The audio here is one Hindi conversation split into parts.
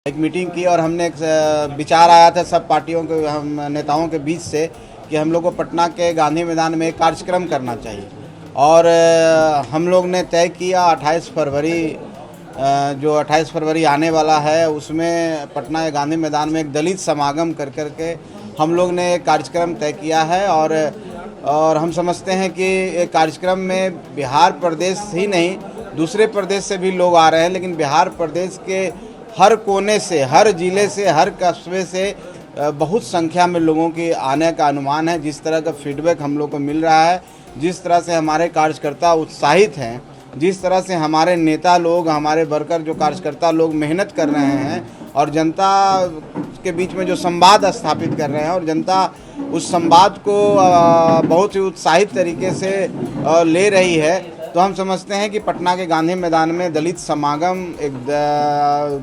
एक मीटिंग की और हमने एक विचार आया था सब पार्टियों के हम नेताओं के बीच से कि हम लोग को पटना के गांधी मैदान में एक कार्यक्रम करना चाहिए। और हम लोग ने तय किया 28 फरवरी जो 28 फरवरी आने वाला है उसमें पटना के गांधी मैदान में एक दलित समागम कर के हम लोग ने एक कार्यक्रम तय किया है। और हम समझते हैं कि एक कार्यक्रम में बिहार प्रदेश ही नहीं दूसरे प्रदेश से भी लोग आ रहे हैं, लेकिन बिहार प्रदेश के हर कोने से, हर ज़िले से, हर कस्बे से बहुत संख्या में लोगों की आने का अनुमान है। जिस तरह का फीडबैक हम लोग को मिल रहा है, जिस तरह से हमारे कार्यकर्ता उत्साहित हैं, जिस तरह से हमारे नेता लोग, हमारे वर्कर जो कार्यकर्ता लोग मेहनत कर रहे हैं और जनता के बीच में जो संवाद स्थापित कर रहे हैं और जनता उस संवाद को बहुत ही उत्साहित तरीके से ले रही है, तो हम समझते हैं कि पटना के गांधी मैदान में दलित समागम एक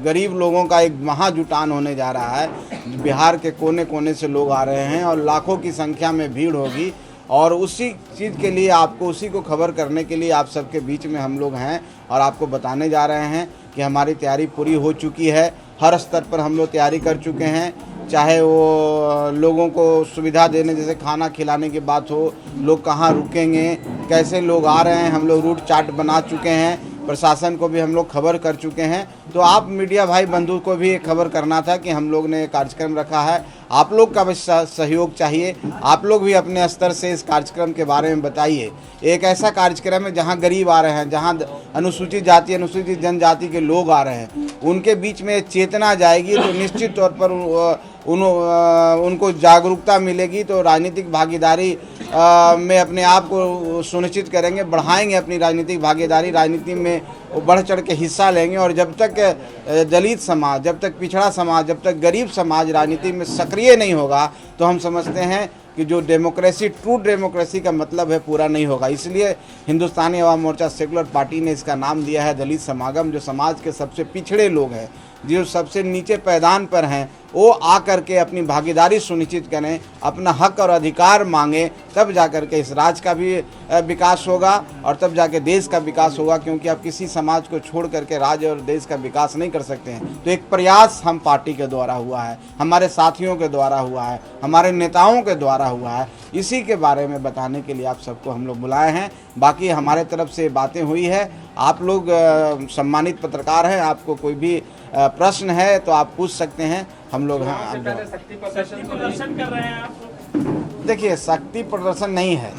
गरीब लोगों का एक महाजुटान होने जा रहा है। बिहार के कोने कोने से लोग आ रहे हैं और लाखों की संख्या में भीड़ होगी। और उसी चीज़ के लिए आपको, उसी को खबर करने के लिए आप सबके बीच में हम लोग हैं और आपको बताने जा रहे हैं कि हमारी तैयारी पूरी हो चुकी है। हर स्तर पर हम लोग तैयारी कर चुके हैं, चाहे वो लोगों को सुविधा देने जैसे खाना खिलाने की बात हो, लोग कहाँ रुकेंगे, कैसे लोग आ रहे हैं, हम लोग रूट चार्ट बना चुके हैं। प्रशासन को भी हम लोग खबर कर चुके हैं। तो आप मीडिया भाई बंधु को भी एक खबर करना था कि हम लोग ने कार्यक्रम रखा है। आप लोग का भी सहयोग चाहिए। आप लोग भी अपने स्तर से इस कार्यक्रम के बारे में बताइए। एक ऐसा कार्यक्रम है जहां गरीब आ रहे हैं, जहां अनुसूचित जाति, अनुसूचित जनजाति के लोग आ रहे हैं, उनके बीच में चेतना जाएगी तो निश्चित तौर पर उनको जागरूकता मिलेगी, तो राजनीतिक भागीदारी में अपने आप को सुनिश्चित करेंगे, बढ़ाएंगे अपनी राजनीतिक भागीदारी, राजनीति में बढ़ चढ़ के हिस्सा लेंगे। और जब तक दलित समाज, जब तक पिछड़ा समाज, जब तक गरीब समाज राजनीति में सक्रिय नहीं होगा, तो हम समझते हैं कि जो डेमोक्रेसी, ट्रू डेमोक्रेसी का मतलब है, पूरा नहीं होगा। इसलिए हिंदुस्तानी अवाम मोर्चा सेकुलर पार्टी ने इसका नाम दिया है दलित समागम। जो समाज के सबसे पिछड़े लोग हैं, जो सबसे नीचे पैदान पर हैं, वो आ कर के अपनी भागीदारी सुनिश्चित करें, अपना हक और अधिकार मांगें, तब जा कर के इस राज्य का भी विकास होगा और तब जाके देश का विकास होगा। क्योंकि आप किसी समाज को छोड़ करके राज्य और देश का विकास नहीं कर सकते हैं। तो एक प्रयास हम पार्टी के द्वारा हुआ है, हमारे साथियों के द्वारा हुआ है, हमारे नेताओं के द्वारा हुआ है। इसी के बारे में बताने के लिए आप सबको हम लोग बुलाए हैं। बाकी हमारे तरफ से बातें हुई है। आप लोग सम्मानित पत्रकार हैं, आपको कोई भी प्रश्न है तो आप पूछ सकते हैं। हम लोग शक्ति प्रदर्शन कर रहे हैं आप? देखिए, शक्ति प्रदर्शन नहीं है,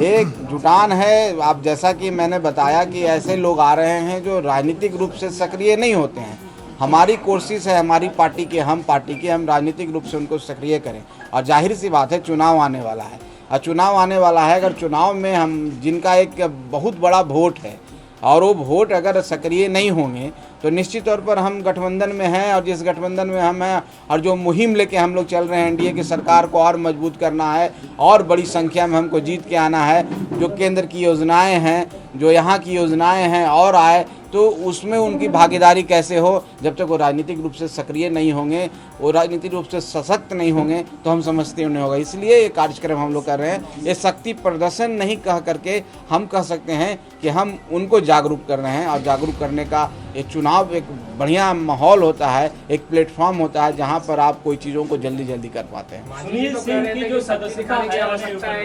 एक जुटान है। आप जैसा कि मैंने बताया कि ऐसे लोग आ रहे हैं जो राजनीतिक रूप से सक्रिय नहीं होते हैं। हमारी कोशिश है, हमारी पार्टी के, हम राजनीतिक रूप से उनको सक्रिय करें। और जाहिर सी बात है, चुनाव आने वाला है और चुनाव आने वाला है। अगर चुनाव में हम, जिनका एक बहुत बड़ा वोट है और वो वोट अगर सक्रिय नहीं होंगे, तो निश्चित तौर पर हम गठबंधन में हैं। और जिस गठबंधन में हम हैं और जो मुहिम लेके हम लोग चल रहे हैं, एनडीए की सरकार को और मजबूत करना है और बड़ी संख्या में हमको जीत के आना है। जो केंद्र की योजनाएं हैं, जो यहाँ की योजनाएं हैं और आए, तो उसमें उनकी भागीदारी कैसे हो, जब तक वो राजनीतिक रूप से सक्रिय नहीं होंगे, वो राजनीतिक रूप से सशक्त नहीं होंगे, तो हम समझते नहीं होगा। इसलिए ये कार्यक्रम हम लोग कर रहे हैं। ये शक्ति प्रदर्शन नहीं कह करके हम कह सकते हैं कि हम उनको जागरूक कर रहे हैं। और जागरूक करने का ये चुनाव एक बढ़िया माहौल होता है, एक प्लेटफॉर्म होता है जहाँ पर आप कोई चीज़ों को जल्दी जल्दी कर पाते हैं। जो सदस्यता की आवश्यकता है,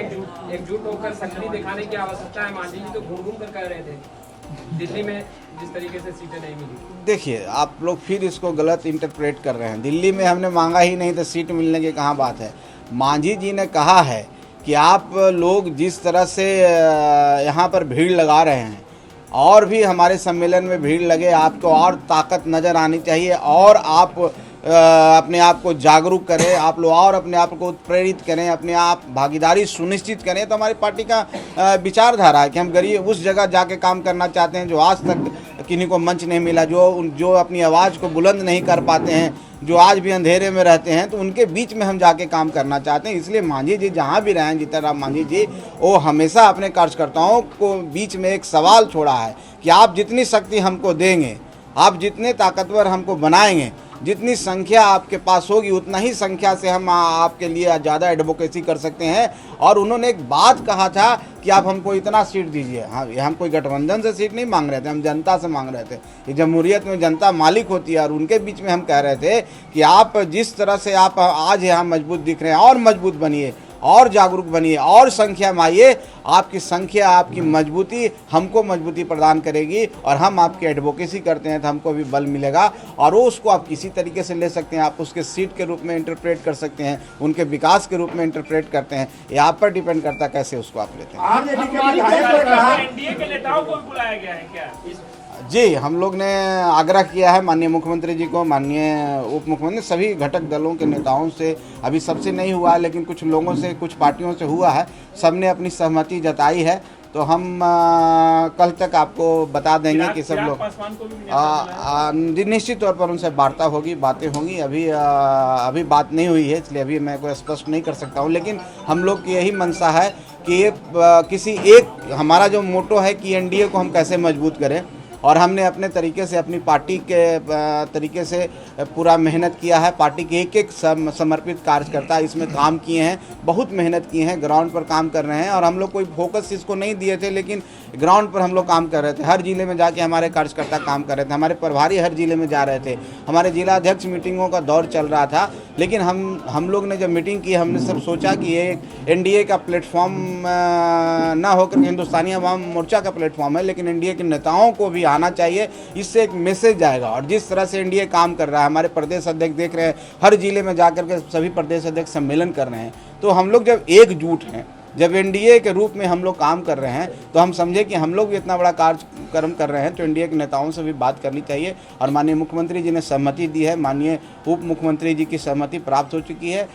एकजुट होकर शक्ति दिखाने की आवश्यकता है। मांझी जी तो घूम घूम कर कह रहे थे दिल्ली में जिस तरीके से सीटें नहीं मिली। देखिए, आप लोग फिर इसको गलत इंटरप्रेट कर रहे हैं। दिल्ली में हमने मांगा ही नहीं तो सीट मिलने की कहाँ बात है। मांझी जी ने कहा है कि आप लोग जिस तरह से यहाँ पर भीड़ लगा रहे हैं, और भी हमारे सम्मेलन में भीड़ लगे, आपको और ताकत नज़र आनी चाहिए और आप अपने आप को जागरूक करें, आप लोग और अपने आप को प्रेरित करें, अपने आप भागीदारी सुनिश्चित करें। तो हमारी पार्टी का विचारधारा है कि हम गरीब उस जगह जाके काम करना चाहते हैं जो आज तक किन्हीं को मंच नहीं मिला, जो अपनी आवाज़ को बुलंद नहीं कर पाते हैं, जो आज भी अंधेरे में रहते हैं, तो उनके बीच में हम जाके काम करना चाहते हैं। इसलिए मांझी जी जहाँ भी रहें, जीतन राम मांझी जी, वो हमेशा अपने कार्यकर्ताओं को बीच में एक सवाल छोड़ा है कि आप जितनी शक्ति हमको देंगे, आप जितने ताकतवर हमको बनाएंगे, जितनी संख्या आपके पास होगी उतना ही संख्या से हम आपके लिए ज़्यादा एडवोकेसी कर सकते हैं। और उन्होंने एक बात कहा था कि आप हमको इतना सीट दीजिए। हाँ, हम कोई गठबंधन से सीट नहीं मांग रहे थे, हम जनता से मांग रहे थे। ये जमहूरियत में जनता मालिक होती है और उनके बीच में हम कह रहे थे कि आप जिस तरह से आप आज यहाँ मजबूत दिख रहे हैं और मजबूत बनिए और जागरूक बनिए और संख्या में आइए। आपकी संख्या, आपकी मजबूती हमको मजबूती प्रदान करेगी और हम आपकी एडवोकेसी करते हैं तो हमको भी बल मिलेगा और वो उसको आप किसी तरीके से ले सकते हैं। आप उसके सीट के रूप में इंटरप्रेट कर सकते हैं, उनके विकास के रूप में इंटरप्रेट करते हैं। ये आप पर डिपेंड करता है कैसे उसको आप लेते हैं। एनडीए के नेताओं को भी बुलाया गया है क्या? जी, हम लोग ने आग्रह किया है माननीय मुख्यमंत्री जी को, माननीय उप मुख्यमंत्री, सभी घटक दलों के नेताओं से। अभी सबसे नहीं हुआ है लेकिन कुछ लोगों से, कुछ पार्टियों से हुआ है। सब ने अपनी सहमति जताई है तो हम कल तक आपको बता देंगे कि सब लोग निश्चित तौर पर उनसे वार्ता होगी, बातें होंगी। अभी बात नहीं हुई है इसलिए अभी मैं कोई स्पष्ट नहीं कर सकता हूँ। लेकिन हम लोग की यही मंशा है कि किसी एक, हमारा जो मोटो है कि एनडीए को हम कैसे मजबूत करें और हमने अपने तरीके से, अपनी पार्टी के तरीके से पूरा मेहनत किया है। पार्टी के एक एक समर्पित कार्यकर्ता इसमें काम किए हैं, बहुत मेहनत किए हैं, ग्राउंड पर काम कर रहे हैं। और हम लोग कोई फोकस इसको नहीं दिए थे लेकिन ग्राउंड पर हम लोग काम कर रहे थे। हर जिले में जाके हमारे कार्यकर्ता काम कर रहे थे, हमारे प्रभारी हर जिले में जा रहे थे, हमारे जिला अध्यक्ष मीटिंगों का दौर चल रहा था। लेकिन हम लोग ने जब मीटिंग की, हमने सब सोचा कि ये एनडीए का प्लेटफॉर्म ना होकर हिंदुस्तानी अवाम मोर्चा का प्लेटफॉर्म है, लेकिन एनडीए के नेताओं को भी आना चाहिए। इससे एक मैसेज जाएगा। और जिस तरह से एनडीए काम कर रहा है, हमारे प्रदेश अध्यक्ष देख रहे हैं, हर जिले में जाकर के सभी प्रदेश अध्यक्ष सम्मेलन कर रहे हैं। तो हम लोग जब एकजुट हैं, जब एनडीए के रूप में हम लोग काम कर रहे हैं, तो हम समझे कि हम लोग भी इतना बड़ा कार्यक्रम कर रहे हैं तो एनडीए के नेताओं से भी बात करनी चाहिए। और माननीय मुख्यमंत्री जी ने सहमति दी है, माननीय उप मुख्यमंत्री जी की सहमति प्राप्त हो चुकी है